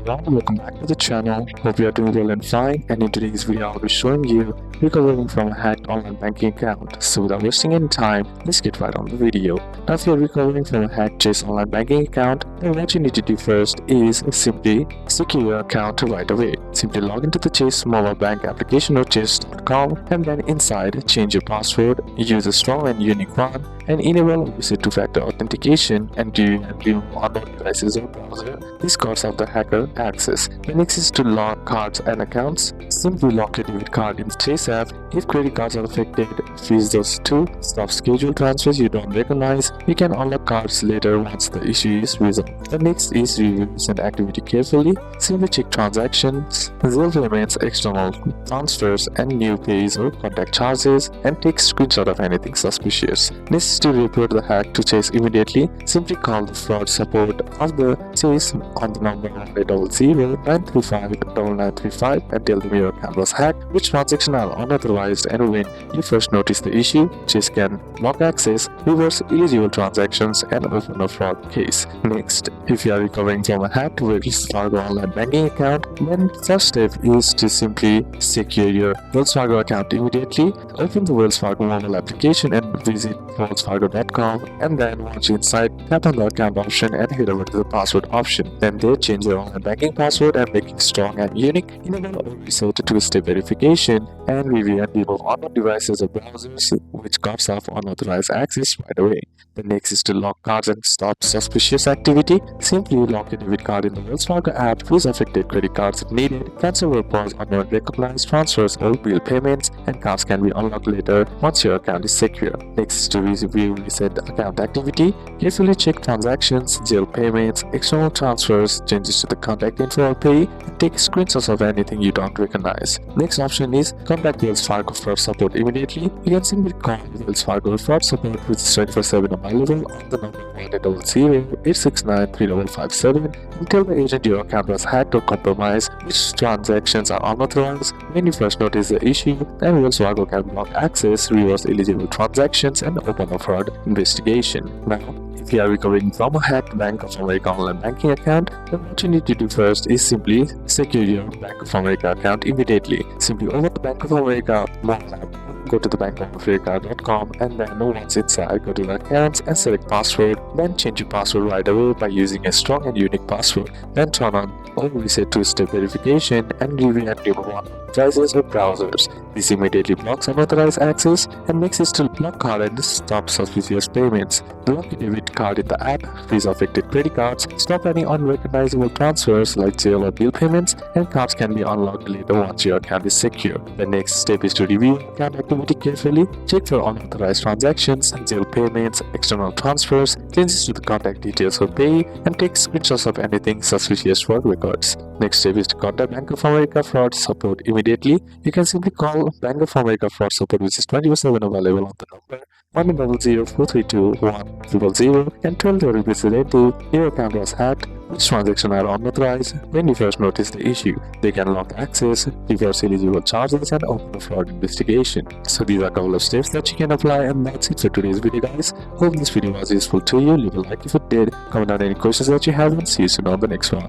everyone, welcome back to the channel. Hope you are doing well and fine, and in today's video I'll be showing you recovering from a hacked online banking account. So without wasting any time, let's get right on the video. Now if you're recovering from a hacked Chase online banking account, then what you need to do first is simply secure your account right away. Simply log into the Chase mobile bank application or chase.com, and then inside change your password, use a strong and unique one, and enable visit two-factor authentication and remove unknown devices or browser. This cuts off the hacker access. The next is to lock cards and accounts. Simply lock your debit card in the Chase app. If credit cards are affected, freeze those too. Stop scheduled transfers you don't recognize. You can unlock cards later once the issue is resolved. The next is review recent activity carefully. Simply check transactions, zero payments, external transfers, and new pays or contact charges, and take screenshot of anything suspicious. Next is to report the hack to Chase immediately. Simply call the fraud support of the Chase on the number 1-800-935-9935 and tell them your account was hacked, which transactions are unauthorized, and when you first notice the issue, Chase can block access, reverse illegible transactions, and open a fraud case. Next, if you are recovering from a hacked Wells Fargo online banking account, then first step is to simply secure your Wells Fargo account immediately. Open the Wells Fargo mobile application and visit wellsfargo.com, and then once inside, tap on the account option and head over to the password option. Then there, change your online banking password and make it strong and unique. Enable or reset two-step verification and review and remove unknown devices or browsers, which cuts off unauthorized access right away. The next is to lock cards and stop suspicious activity. Simply lock your debit card in the Wells Fargo app, freeze affected credit cards if needed, cancel or pause unknown recognized transfers or bill payments, and cards can be unlocked later once your account is secure. Next is to review recent account activity. Carefully check transactions, jail payments, external transfers, changes to the contact info or pay, and take screenshots of anything you don't recognize. Next option is contact Wells Fargo fraud support immediately. You can simply call Wells Fargo fraud support, which is 24/7 available on the number 1-800-869-3557, and tell the agent your account was hacked or compromised, which transactions are unauthorized. When you first notice the issue, then Wells Fargo can block access, reverse illegible transactions, and open a fraud investigation. Now, if you are recovering from a hacked Bank of America online banking account, then what you need to do first is simply secure your Bank of America account immediately. Simply open the Bank of America mobile app, go to the bankofamerica.com, and then once inside, go to the accounts and select password. Then change your password right away by using a strong and unique password. Then turn on or reset two-step verification and review and remove devices or browsers. This immediately blocks unauthorized access. And next is to lock card and stop suspicious payments. Lock your debit card in the app, freeze affected credit cards, stop any unrecognizable transfers like jail or bill payments, and cards can be unlocked later once your account is secure. The next step is to review account activity carefully, check for unauthorized transactions, jail payments, external transfers, changes to the contact details or pay, and take screenshots of anything suspicious for records. Next step is to contact Bank of America fraud support immediately. You can simply call Bank of America fraud support, which is 24/7 available on the number 1-800-432-1000, and tell the representative your account was hacked, which transactions are unauthorized. When you first notice the issue, they can lock access, reverse illegible charges, and open a fraud investigation. So these are a couple of steps that you can apply, and that's it for today's video, guys. Hope this video was useful to you. Leave a like if it did, comment down any questions that you have, and see you soon on the next one.